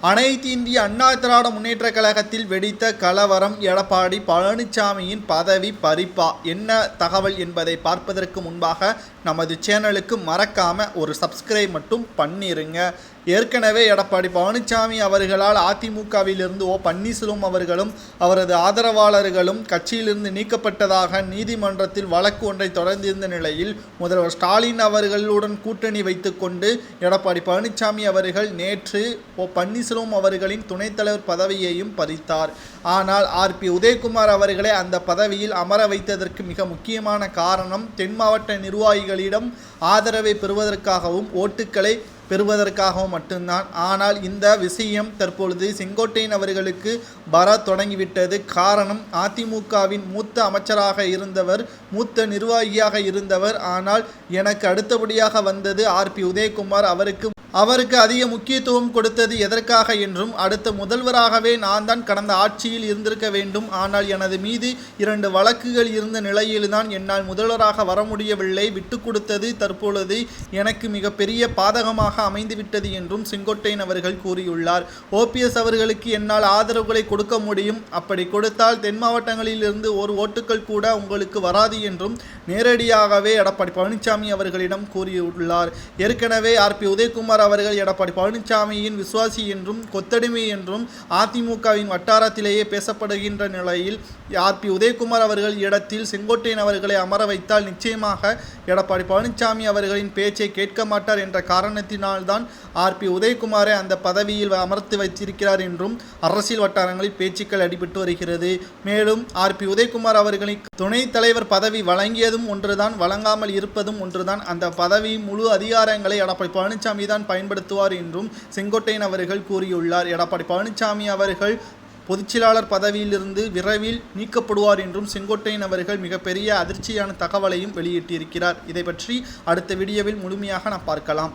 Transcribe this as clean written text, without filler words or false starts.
அனைத்து இந்திய அண்ணா திராவிட முன்னேற்றக் கழகத்தில் வெடித்த கலவரம். எடப்பாடி பழனிசாமியின் பதவி பறிப்பா? என்ன தகவல் என்பதை பார்ப்பதற்கு முன்பாக நமது சேனலுக்கு மறக்காம ஒரு சப்ஸ்கிரைப் மட்டும் பண்ணிருங்க. ஏற்கனவே எடப்பாடி பழனிசாமி அவர்களால் அதிமுகவிலிருந்து பன்னீர்செல்வம் அவர்களும் அவரது ஆதரவாளர்களும் கட்சியிலிருந்து நீக்கப்பட்டதாக நீதிமன்றத்தில் வழக்கு ஒன்றை தொடர்ந்திருந்த நிலையில் முதல்வர் ஸ்டாலின் அவர்களுடன் கூட்டணி வைத்துக்கொண்டு எடப்பாடி பழனிசாமி அவர்கள் நேற்று பன்னீர்செல்வம் அவர்களின் துணைத் தலைவர் பதவியையும் பறித்தார். ஆனால் உதயகுமார் அவர்களை அந்த பதவியில் அமர வைத்ததற்கு மிக முக்கியமான காரணம் தென் மாவட்ட நிர்வாகிகளிடம் ஆதரவை பெறுவதற்காகவும் ஓட்டுக்களை பெறுவதற்காகவும் மட்டும்தான். ஆனால் இந்த விஷயம் தற்பொழுது செங்கோட்டையன் அவர்களுக்கு வர தொடங்கிவிட்டது. காரணம், அதிமுகவின் மூத்த அமைச்சராக இருந்தவர், மூத்த நிர்வாகியாக இருந்தவர். ஆனால் எனக்கு அடுத்தபடியாக வந்தது உதயகுமார். அவருக்கு அதிக முக்கியத்துவம் கொடுத்தது எதற்காக என்றும், அடுத்த முதல்வராகவே நான் தான் கடந்த ஆட்சியில் இருந்திருக்க வேண்டும். ஆனால் எனது மீது 2 வழக்குகள் இருந்த நிலையில்தான் என்னால் முதல்வராக வர முடியவில்லை. விட்டு கொடுத்தது தற்பொழுது எனக்கு மிகப்பெரிய பாதகமாக அமைந்துவிட்டது என்றும் செங்கோட்டையன் அவர்கள் கூறியுள்ளார். OPS அவர்களுக்கு என்னால் ஆதரவுகளை கொடுக்க முடியும். அப்படி கொடுத்தால் தென் மாவட்டங்களில் இருந்து ஒரு ஓட்டுக்கள் கூட உங்களுக்கு வராது என்றும் நேரடியாகவே எடப்பாடி பழனிசாமி அவர்களிடம் கூறியுள்ளார். ஏற்கனவே உதயகுமார் அவர்கள் எடப்பாடி பழனிசாமியின் விசுவாசி என்றும் கொத்தடிமை என்றும் அதிமுகவின் வட்டாரத்திலேயே பேசப்படுகின்ற நிலையில் உதயகுமார் அவர்கள் இடத்தில் செங்கோட்டையன் அவர்களை அமர வைத்தால் நிச்சயமாக எடப்பாடி பழனிசாமி அவர்களின் பேச்சை கேட்க மாட்டார் என்ற காரணத்தினால்தான் உதயகுமாரை அந்த பதவியில் அமர்த்து வைத்திருக்கிறார் என்றும் அரசியல் வட்டாரங்களில் பேச்சுக்கள் அடிபட்டு வருகிறது. மேலும் உதயகுமார் அவர்களின் துணைத் தலைவர் பதவி வழங்கியதும் ஒன்றுதான், வழங்காமல் இருப்பதும் ஒன்றுதான். அந்த பதவி முழு அதிகாரங்களை எடப்பாடி பழனிசாமி தான் பயன்படுத்துவார் என்றும் செங்கோட்டையன் அவர்கள் கூறியுள்ளார். எடப்பாடி பழனிசாமி அவர்கள் பொதுச்செயலாளர் பதவியிலிருந்து விரைவில் நீக்கப்படுவார் என்றும் செங்கோட்டையன் அவர்கள் மிகப்பெரிய அதிர்ச்சியான தகவலையும் வெளியிட்டிருக்கிறார். இதை பற்றி அடுத்த வீடியோவில் முழுமையாக நாம் பார்க்கலாம்.